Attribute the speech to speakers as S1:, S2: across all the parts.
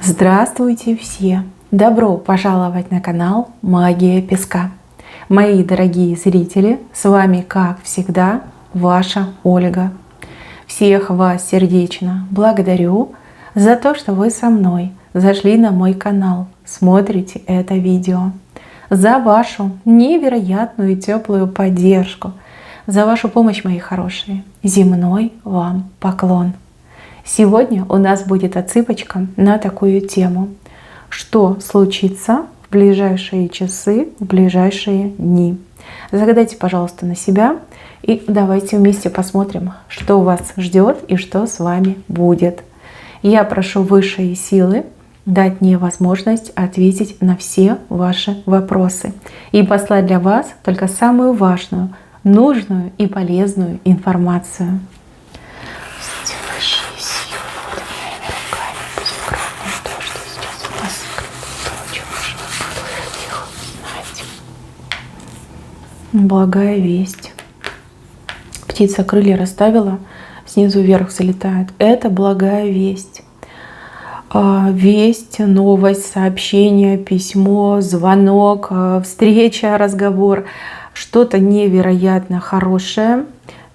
S1: Здравствуйте все! Добро пожаловать на канал Магия Песка. Мои дорогие зрители, с вами, как всегда, ваша Ольга. Всех вас сердечно благодарю за то, что вы со мной зашли на мой канал, смотрите это видео, за вашу невероятную и теплую поддержку, за вашу помощь, мои хорошие. Земной вам поклон. Сегодня у нас будет отсыпочка на такую тему. Что случится в ближайшие часы, в ближайшие дни? Загадайте, пожалуйста, на себя и давайте вместе посмотрим, что вас ждет и что с вами будет. Я прошу высшие силы дать мне возможность ответить на все ваши вопросы и послать для вас только самую важную, нужную и полезную информацию. Благая весть. Птица крылья расставила, снизу вверх залетает. Это благая весть. Весть, новость, сообщение, письмо, звонок, встреча, разговор. Что-то невероятно хорошее,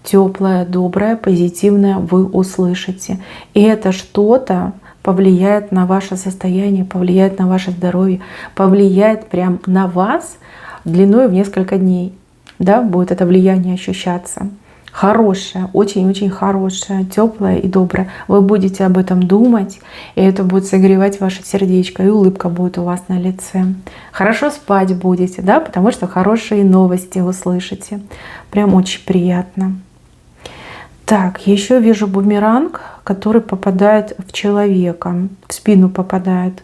S1: теплое, доброе, позитивное вы услышите. И это что-то повлияет на ваше состояние, повлияет на ваше здоровье, повлияет прям на вас длиной в несколько дней. Да, будет это влияние ощущаться. Хорошее, очень-очень хорошее, теплое и доброе. Вы будете об этом думать, и это будет согревать ваше сердечко, и улыбка будет у вас на лице. Хорошо спать будете, да, потому что хорошие новости услышите. Прям очень приятно. Так, еще вижу бумеранг, который попадает в человека, в спину попадает.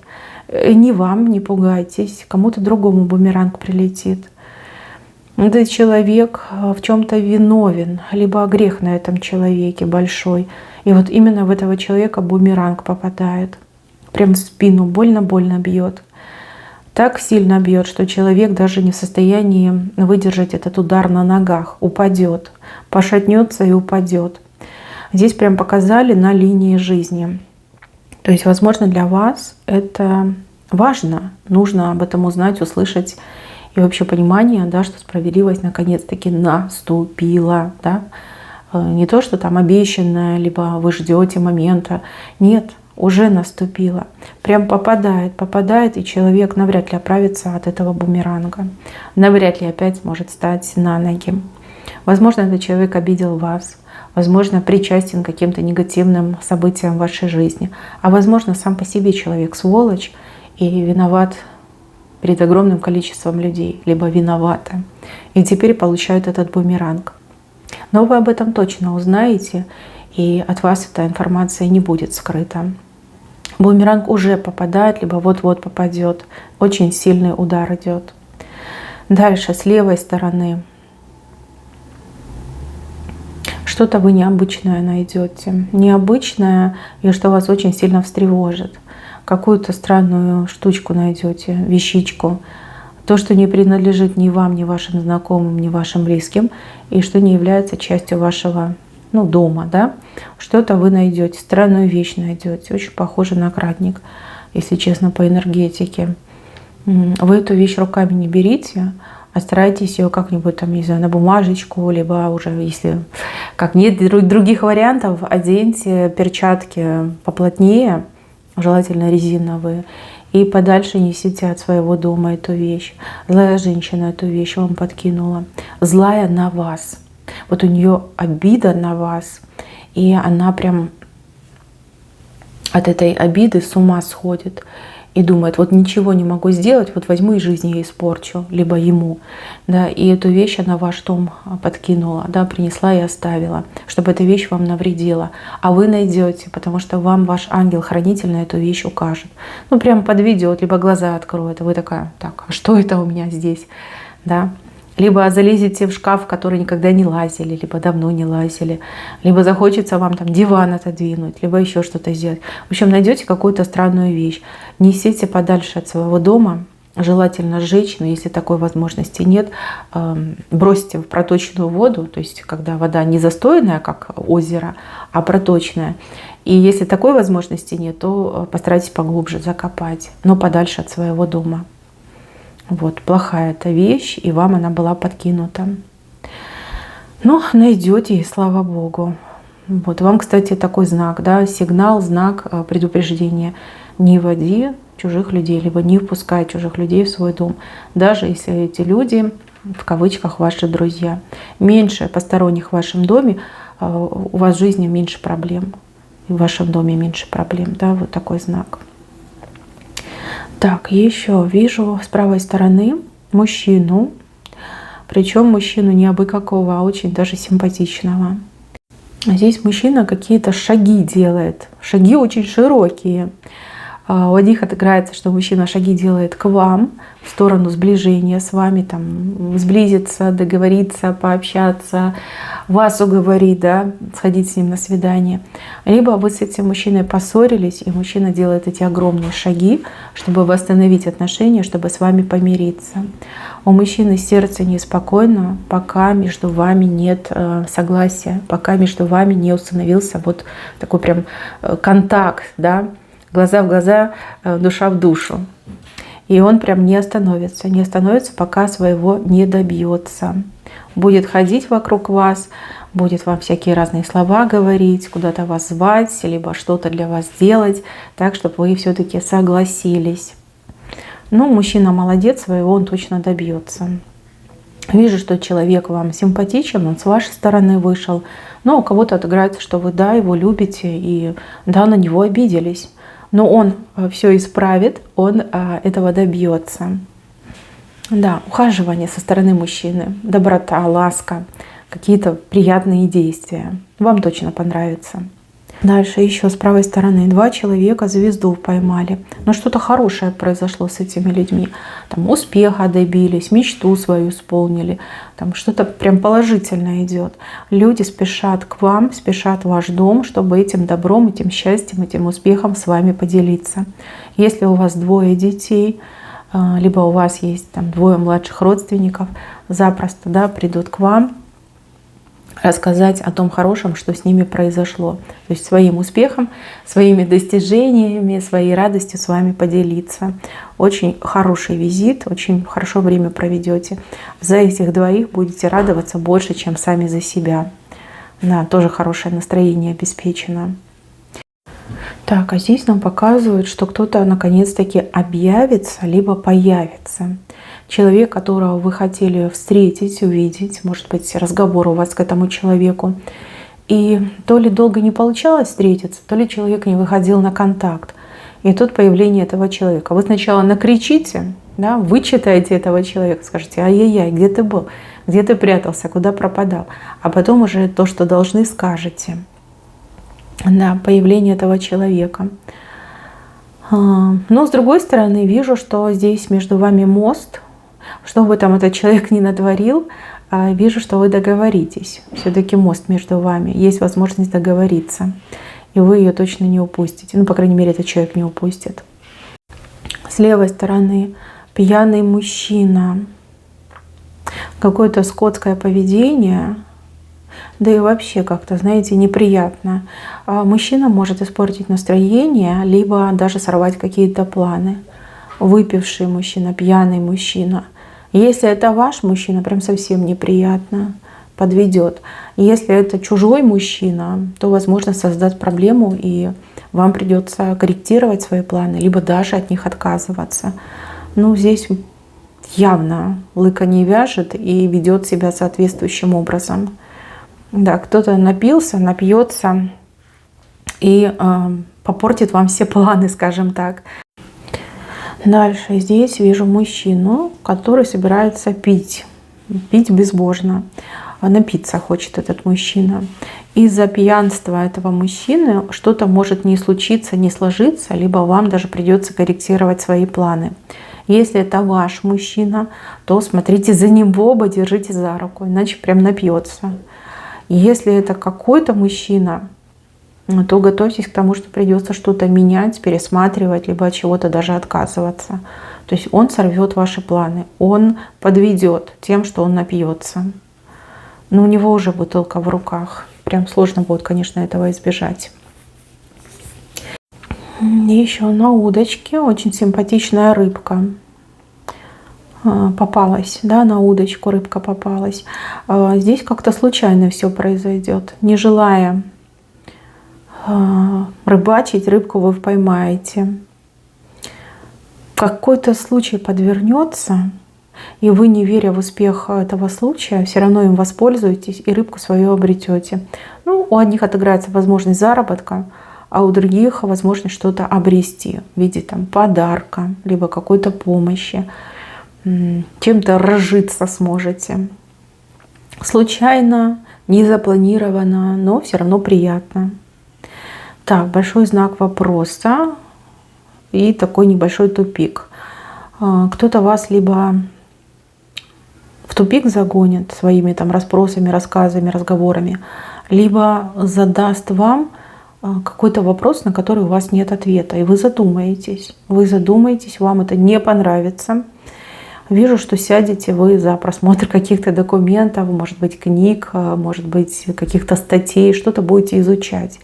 S1: Не вам, не пугайтесь, кому-то другому бумеранг прилетит. Этот человек в чем-то виновен, либо грех на этом человеке большой. И вот именно в этого человека бумеранг попадает. Прям в спину больно-больно бьет. Так сильно бьет, что человек даже не в состоянии выдержать этот удар на ногах. Упадет, пошатнется и упадет. Здесь прям показали на линии жизни. То есть, возможно, для вас это важно. Нужно об этом узнать, услышать. И вообще понимание, да, что справедливость наконец-таки наступила. Да? Не то, что там обещанное, либо вы ждете момента. Нет, уже наступила. Прям попадает, и человек навряд ли оправится от этого бумеранга. Навряд ли опять сможет встать на ноги. Возможно, этот человек обидел вас. Возможно, причастен к каким-то негативным событиям в вашей жизни. А возможно, сам по себе человек сволочь и виноват перед огромным количеством людей, либо виновата. И теперь получают этот бумеранг. Но вы об этом точно узнаете, и от вас эта информация не будет скрыта. Бумеранг уже попадает, либо вот-вот попадет. Очень сильный удар идет. Дальше, с левой стороны. Что-то вы необычное найдете. Необычное, и что вас очень сильно встревожит. Какую-то странную штучку найдете, вещичку. То, что не принадлежит ни вам, ни вашим знакомым, ни вашим близким, и что не является частью вашего дома. Да? Что-то вы найдете, странную вещь найдете. Очень похоже на крадник, если честно, по энергетике. Вы эту вещь руками не берите, а старайтесь ее как-нибудь там, не знаю, на бумажечку, либо уже, если как нет других вариантов, оденьте перчатки поплотнее, желательно резиновые, и подальше несите от своего дома эту вещь. Злая женщина эту вещь вам подкинула. Злая на вас. Вот у нее обида на вас, и она прям от этой обиды с ума сходит. И думает, вот ничего не могу сделать, вот возьму и жизнь ей испорчу, либо ему. Да, и эту вещь она в ваш дом подкинула, да, принесла и оставила, чтобы эта вещь вам навредила. А вы найдете, потому что вам ваш ангел-хранитель на эту вещь укажет. Прямо подведет, либо глаза откроет. И вы такая, так, а что это у меня здесь? Да. Либо залезете в шкаф, в который никогда не лазили, либо давно не лазили. Либо захочется вам там диван отодвинуть, либо еще что-то сделать. В общем, найдете какую-то странную вещь. Несите подальше от своего дома. Желательно сжечь, но если такой возможности нет, бросьте в проточную воду. То есть, когда вода не застойная, как озеро, а проточная. И если такой возможности нет, то постарайтесь поглубже закопать, но подальше от своего дома. Вот, плохая эта вещь, и вам она была подкинута. Но найдете, и слава Богу. Вот, вам, кстати, такой знак, да, сигнал, знак предупреждения. Не води чужих людей, либо не впускай чужих людей в свой дом, даже если эти люди, в кавычках, ваши друзья. Меньше посторонних в вашем доме, у вас в жизни меньше проблем. И в вашем доме меньше проблем, да, вот такой знак. Так, еще вижу с правой стороны мужчину, причем мужчину не абы какого, а очень даже симпатичного. Здесь мужчина какие-то шаги делает, шаги очень широкие. У одних отыграется, что мужчина шаги делает к вам, в сторону сближения с вами, там, сблизиться, договориться, пообщаться, вас уговорить, да, сходить с ним на свидание. Либо вы с этим мужчиной поссорились, и мужчина делает эти огромные шаги, чтобы восстановить отношения, чтобы с вами помириться. У мужчины сердце неспокойно, пока между вами нет согласия, пока между вами не установился вот такой прям контакт, да, глаза в глаза, душа в душу. И он прям не остановится, пока своего не добьется. Будет ходить вокруг вас, будет вам всякие разные слова говорить, куда-то вас звать, либо что-то для вас делать, так, чтобы вы все-таки согласились. Но мужчина молодец, своего он точно добьется. Вижу, что человек вам симпатичен, он с вашей стороны вышел, но у кого-то отыграется, что вы, да, его любите, и да, на него обиделись. Но он все исправит, он этого добьется. Да, ухаживание со стороны мужчины, доброта, ласка, какие-то приятные действия. Вам точно понравится. Дальше еще с правой стороны 2 человека звезду поймали. Но что-то хорошее произошло с этими людьми. Там успеха добились, мечту свою исполнили. Там что-то прям положительное идет. Люди спешат к вам, спешат в ваш дом, чтобы этим добром, этим счастьем, этим успехом с вами поделиться. Если у вас 2 детей, либо у вас есть там 2 младших родственников, запросто, да, придут к вам рассказать о том хорошем, что с ними произошло. То есть своим успехом, своими достижениями, своей радостью с вами поделиться. Очень хороший визит, очень хорошо время проведете. За этих 2 будете радоваться больше, чем сами за себя. Да, тоже хорошее настроение обеспечено. Так, а здесь нам показывают, что кто-то наконец-таки объявится, либо появится. Человек, которого вы хотели встретить, увидеть, может быть, разговор у вас к этому человеку. И то ли долго не получалось встретиться, то ли человек не выходил на контакт. И тут появление этого человека. Вы сначала накричите, да, вычитаете этого человека, скажете: ай-яй-яй, где ты был, где ты прятался, куда пропадал. А потом уже то, что должны, скажете. Да, появление этого человека. Но с другой стороны, вижу, что здесь между вами мост. Что бы там этот человек ни натворил, вижу, что вы договоритесь. Все-таки мост между вами. Есть возможность договориться. И вы ее точно не упустите. Ну, по крайней мере, этот человек не упустит. С левой стороны пьяный мужчина. Какое-то скотское поведение. Да и вообще как-то, знаете, неприятно. Мужчина может испортить настроение, либо даже сорвать какие-то планы. Выпивший мужчина, пьяный мужчина. Если это ваш мужчина, прям совсем неприятно, подведет. Если это чужой мужчина, то, возможно, создаст проблему, и вам придется корректировать свои планы, либо даже от них отказываться. Ну, здесь явно лыка не вяжет и ведет себя соответствующим образом. Да, кто-то напился, напьется и попортит вам все планы, скажем так. Дальше здесь вижу мужчину, который собирается пить. Пить безбожно. Напиться хочет этот мужчина. Из-за пьянства этого мужчины что-то может не случиться, не сложиться, либо вам даже придется корректировать свои планы. Если это ваш мужчина, то смотрите за ним в оба, держите за руку, иначе прям напьется. Если это какой-то мужчина, то готовьтесь к тому, что придется что-то менять, пересматривать, либо от чего-то даже отказываться. То есть он сорвет ваши планы, он подведет тем, что он напьется. Но у него уже бутылка в руках. Прям сложно будет, конечно, этого избежать. Еще на удочке очень симпатичная рыбка попалась, да, на удочку рыбка попалась. Здесь как-то случайно все произойдет. Не желая рыбачить, рыбку вы поймаете. Какой-то случай подвернется, и вы, не веря в успех этого случая, все равно им воспользуетесь и рыбку свою обретете. Ну, у одних отыграется возможность заработка, а у других возможность что-то обрести в виде там подарка, либо какой-то помощи. Чем-то разжиться сможете. Случайно, не запланировано, но все равно приятно. Так, большой знак вопроса и такой небольшой тупик. Кто-то вас либо в тупик загонит своими там расспросами, рассказами, разговорами, либо задаст вам какой-то вопрос, на который у вас нет ответа, и вы задумаетесь. Вы задумаетесь, вам это не понравится. Вижу, что сядете вы за просмотр каких-то документов, может быть, книг, может быть, каких-то статей, что-то будете изучать.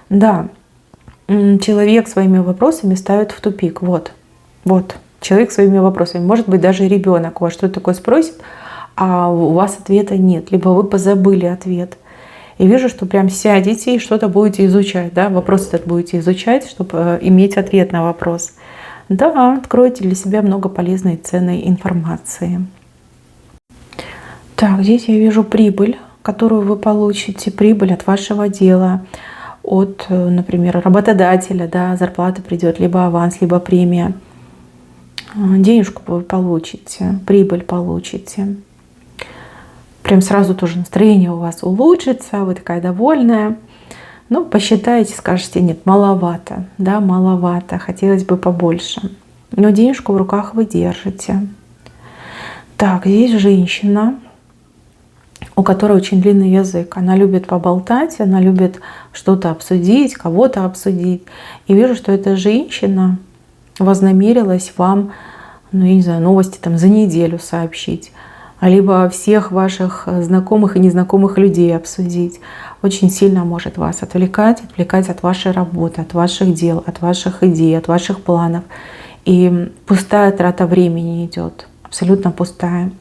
S1: Да, человек своими вопросами ставит в тупик. Вот, человек своими вопросами. Может быть, даже ребенок у вас что-то такое спросит, а у вас ответа нет, либо вы позабыли ответ. И вижу, что прям сядете и что-то будете изучать, да, вопрос этот будете изучать, чтобы иметь ответ на вопрос. Да, откройте для себя много полезной и ценной информации. Так, здесь я вижу прибыль, которую вы получите, прибыль от вашего дела, от, например, работодателя, да, зарплата придет, либо аванс, либо премия. Денежку вы получите, прибыль получите. Прям сразу тоже настроение у вас улучшится, вы такая довольная. Ну, посчитаете, скажете, нет, маловато, да, маловато, хотелось бы побольше. Но денежку в руках вы держите. Так, здесь женщина, у которой очень длинный язык. Она любит поболтать, она любит что-то обсудить, кого-то обсудить. И вижу, что эта женщина вознамерилась вам, ну, я не знаю, новости там за неделю сообщить, либо всех ваших знакомых и незнакомых людей обсудить. Очень сильно может вас отвлекать от вашей работы, от ваших дел, от ваших идей, от ваших планов. И пустая трата времени идет, абсолютно пустая.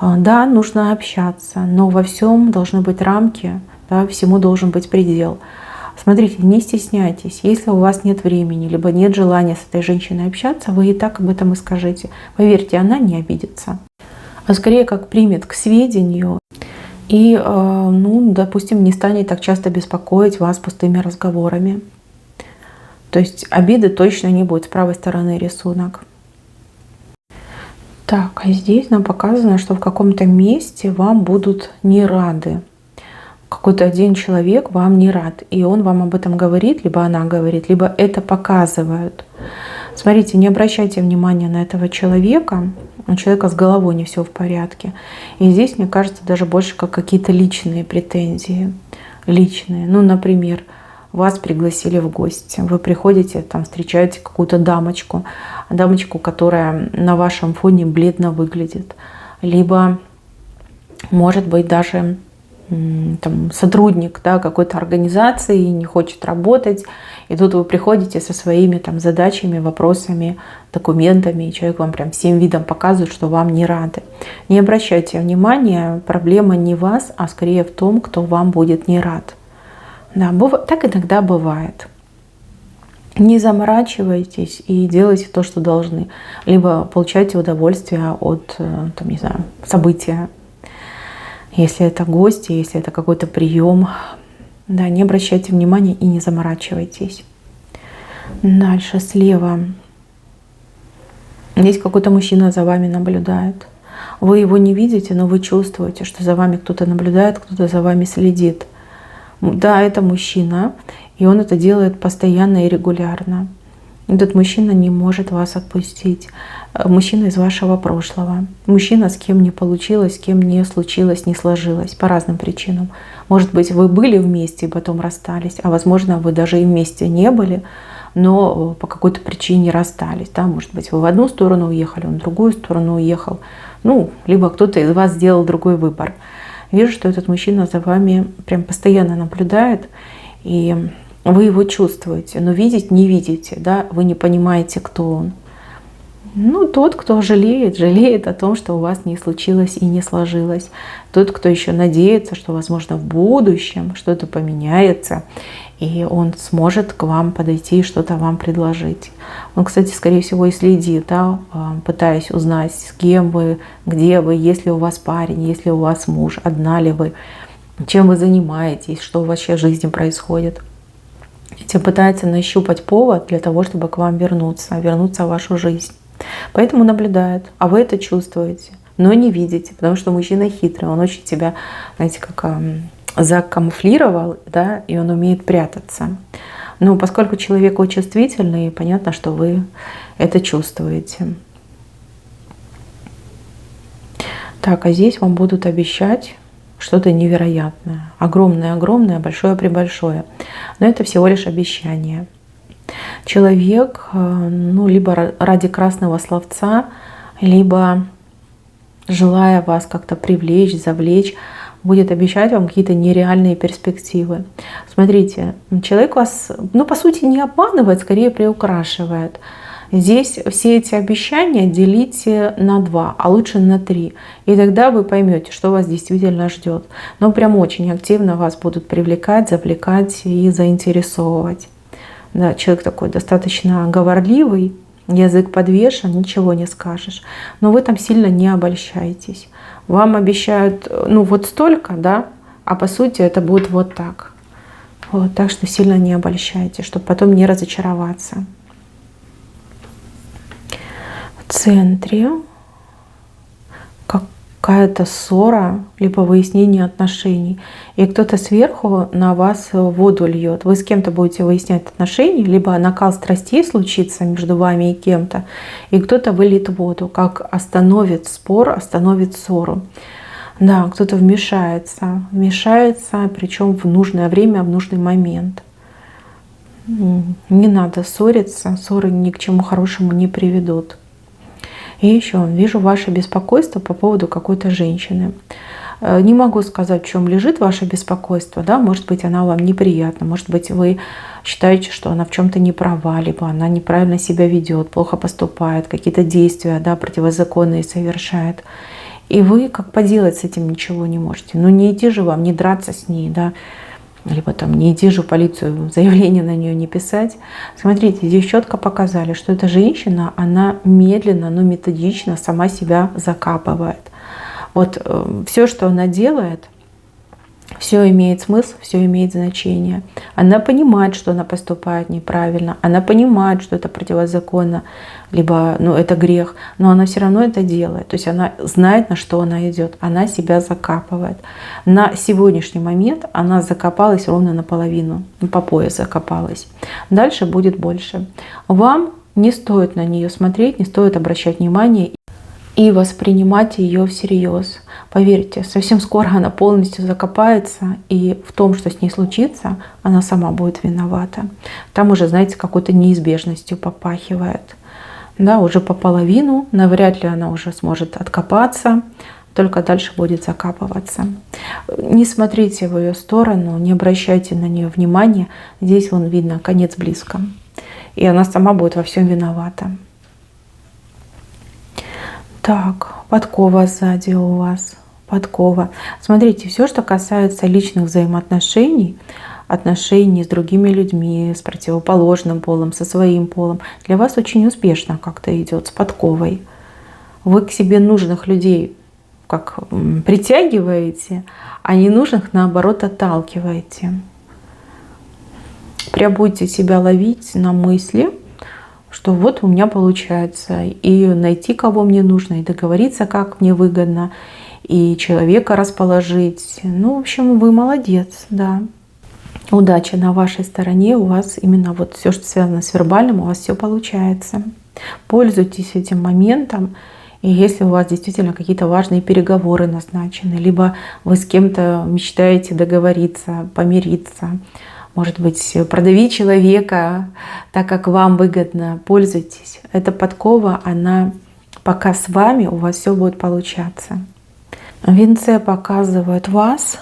S1: Да, нужно общаться, но во всем должны быть рамки, да, всему должен быть предел. Смотрите, не стесняйтесь. Если у вас нет времени, либо нет желания с этой женщиной общаться, вы и так об этом и скажите. Поверьте, она не обидится, а скорее как примет к сведению и, ну, допустим, не станет так часто беспокоить вас пустыми разговорами. То есть обиды точно не будет. С правой стороны рисунок. Так, а здесь нам показано, что в каком-то месте вам будут не рады. Какой-то один человек вам не рад, и он вам об этом говорит, либо она говорит, либо это показывают. Смотрите, не обращайте внимания на этого человека. У человека с головой не все в порядке. И здесь, мне кажется, даже больше как какие-то личные претензии. Личные. Ну, например, вас пригласили в гости. Вы приходите, там встречаете какую-то дамочку, которая на вашем фоне бледно выглядит. Либо, может быть, даже там, сотрудник, да, какой-то организации не хочет работать, и тут вы приходите со своими там задачами, вопросами, документами, и человек вам прям всем видом показывает, что вам не рады. Не обращайте внимания, проблема не в вас, а скорее в том, кто вам будет не рад. Да, так иногда бывает. Не заморачивайтесь и делайте то, что должны. Либо получайте удовольствие от, там, не знаю, события. Если это гости, если это какой-то прием, да, не обращайте внимания и не заморачивайтесь. Дальше слева. Здесь какой-то мужчина за вами наблюдает. Вы его не видите, но вы чувствуете, что за вами кто-то наблюдает, кто-то за вами следит. Да, это мужчина, и он это делает постоянно и регулярно. Этот мужчина не может вас отпустить. Мужчина из вашего прошлого. Мужчина, с кем не получилось, с кем не случилось, не сложилось. По разным причинам. Может быть, вы были вместе и потом расстались. А возможно, вы даже и вместе не были, но по какой-то причине расстались. Да? Может быть, вы в одну сторону уехали, он в другую сторону уехал. Ну, либо кто-то из вас сделал другой выбор. Вижу, что этот мужчина за вами прям постоянно наблюдает. И Вы его чувствуете, но видеть не видите, да? Вы не понимаете, кто он. Ну, тот, кто жалеет о том, что у вас не случилось и не сложилось. Тот, кто еще надеется, что, возможно, в будущем что-то поменяется, и он сможет к вам подойти и что-то вам предложить. Он, кстати, скорее всего, и следит, да, пытаясь узнать, с кем вы, где вы, есть ли у вас парень, есть ли у вас муж, одна ли вы, чем вы занимаетесь, что вообще в жизни происходит. Этим пытается нащупать повод для того, чтобы к вам вернуться в вашу жизнь. Поэтому наблюдает, а вы это чувствуете, но не видите, потому что мужчина хитрый, он очень тебя, знаете, как закамуфлировал, да, и он умеет прятаться. Но поскольку человек очень чувствительный, понятно, что вы это чувствуете. Так, а здесь вам будут обещать что-то невероятное, огромное-огромное, большое-пребольшое. Но это всего лишь обещание. Человек, ну, либо ради красного словца, либо желая вас как-то привлечь, завлечь, будет обещать вам какие-то нереальные перспективы. Смотрите, человек вас, ну, по сути, не обманывает, скорее приукрашивает. Здесь все эти обещания делите на 2, а лучше на 3. И тогда вы поймете, что вас действительно ждет. Но прям очень активно вас будут привлекать, завлекать и заинтересовывать. Да, человек такой достаточно говорливый, язык подвешен, ничего не скажешь. Но вы там сильно не обольщайтесь. Вам обещают, ну, вот столько, да, а по сути это будет вот так. Вот, так что сильно не обольщайтесь, чтобы потом не разочароваться. В центре какая-то ссора, либо выяснение отношений. И кто-то сверху на вас воду льет. Вы с кем-то будете выяснять отношения, либо накал страстей случится между вами и кем-то, и кто-то выльет воду, как остановит спор, остановит ссору. Да, кто-то вмешается, причем в нужное время, в нужный момент. Не надо ссориться, ссоры ни к чему хорошему не приведут. И еще вижу ваше беспокойство по поводу какой-то женщины. Не могу сказать, в чем лежит ваше беспокойство. Да? Может быть, она вам неприятна. Может быть, вы считаете, что она в чем-то не права, либо она неправильно себя ведет, плохо поступает, какие-то действия, да, противозаконные совершает. И вы как поделать с этим ничего не можете. Ну не идти же вам, не драться с ней, да, либо там не идти же в полицию, заявление на нее не писать. Смотрите, здесь четко показали, что эта женщина, она медленно, но методично сама себя закапывает. Вот все, что она делает, все имеет смысл, все имеет значение. Она понимает, что она поступает неправильно, она понимает, что это противозаконно, либо ну, это грех, но она все равно это делает. То есть она знает, на что она идет, она себя закапывает. На сегодняшний момент она закопалась ровно наполовину, по пояс закопалась. Дальше будет больше. Вам не стоит на нее смотреть, не стоит обращать внимание и воспринимать ее всерьез. Поверьте, совсем скоро она полностью закопается, и в том, что с ней случится, она сама будет виновата. Там уже, знаете, какой-то неизбежностью попахивает. Да, уже по половину, навряд ли она уже сможет откопаться, только дальше будет закапываться. Не смотрите в ее сторону, не обращайте на нее внимания. Здесь вон видно, конец близко. И она сама будет во всем виновата. Так, подкова сзади у вас. Подкова. Смотрите, все, что касается личных взаимоотношений, отношений с другими людьми, с противоположным полом, со своим полом, для вас очень успешно как-то идет с подковой. Вы к себе нужных людей как притягиваете, а ненужных, наоборот, отталкиваете. Прям будете себя ловить на мысли, что вот у меня получается, и найти, кого мне нужно, и договориться, как мне выгодно, и человека расположить. Ну, в общем, вы молодец, да. Удача на вашей стороне, у вас именно вот все, что связано с вербальным, у вас все получается. Пользуйтесь этим моментом, и если у вас действительно какие-то важные переговоры назначены, либо вы с кем-то мечтаете договориться, помириться, может быть, продавить человека так, как вам выгодно, пользуйтесь. Эта подкова, она пока с вами, у вас все будет получаться. В венце показывают вас,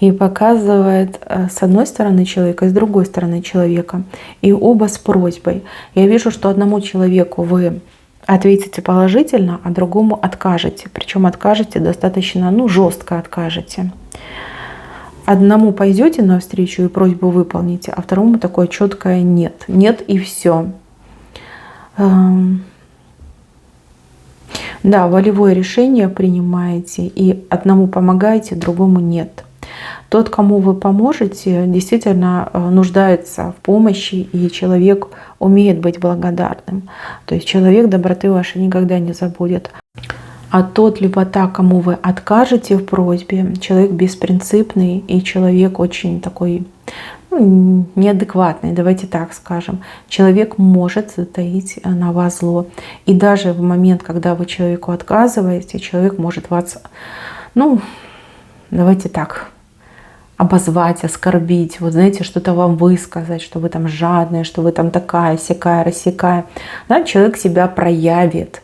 S1: и показывает с одной стороны человека и с другой стороны человека. И оба с просьбой. Я вижу, что одному человеку вы ответите положительно, а другому откажете. Причем откажете достаточно, жестко откажете. Одному пойдете навстречу и просьбу выполните, а второму такое четкое нет. Нет и все. Да, волевое решение принимаете, и одному помогаете, другому нет. Тот, кому вы поможете, действительно нуждается в помощи, и человек умеет быть благодарным. То есть человек доброты вашей никогда не забудет. А тот, либо та, кому вы откажете в просьбе, человек беспринципный и человек очень такой неадекватный, давайте так скажем. Человек может затаить на вас зло. И даже в момент, когда вы человеку отказываете, человек может вас, давайте так, обозвать, оскорбить, вот знаете, что-то вам высказать, что вы там жадная, что вы там такая, сякая, рассякая. Да, человек себя проявит.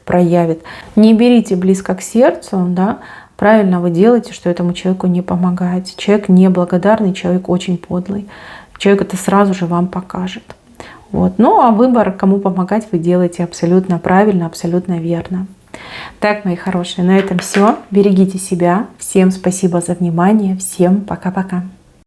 S1: Не берите близко к сердцу, да, правильно вы делаете, что этому человеку не помогаете. Человек неблагодарный, человек очень подлый. Человек это сразу же вам покажет. Вот. А выбор, кому помогать, вы делаете абсолютно правильно, абсолютно верно. Так, мои хорошие, на этом все. Берегите себя. Всем спасибо за внимание. Всем пока-пока.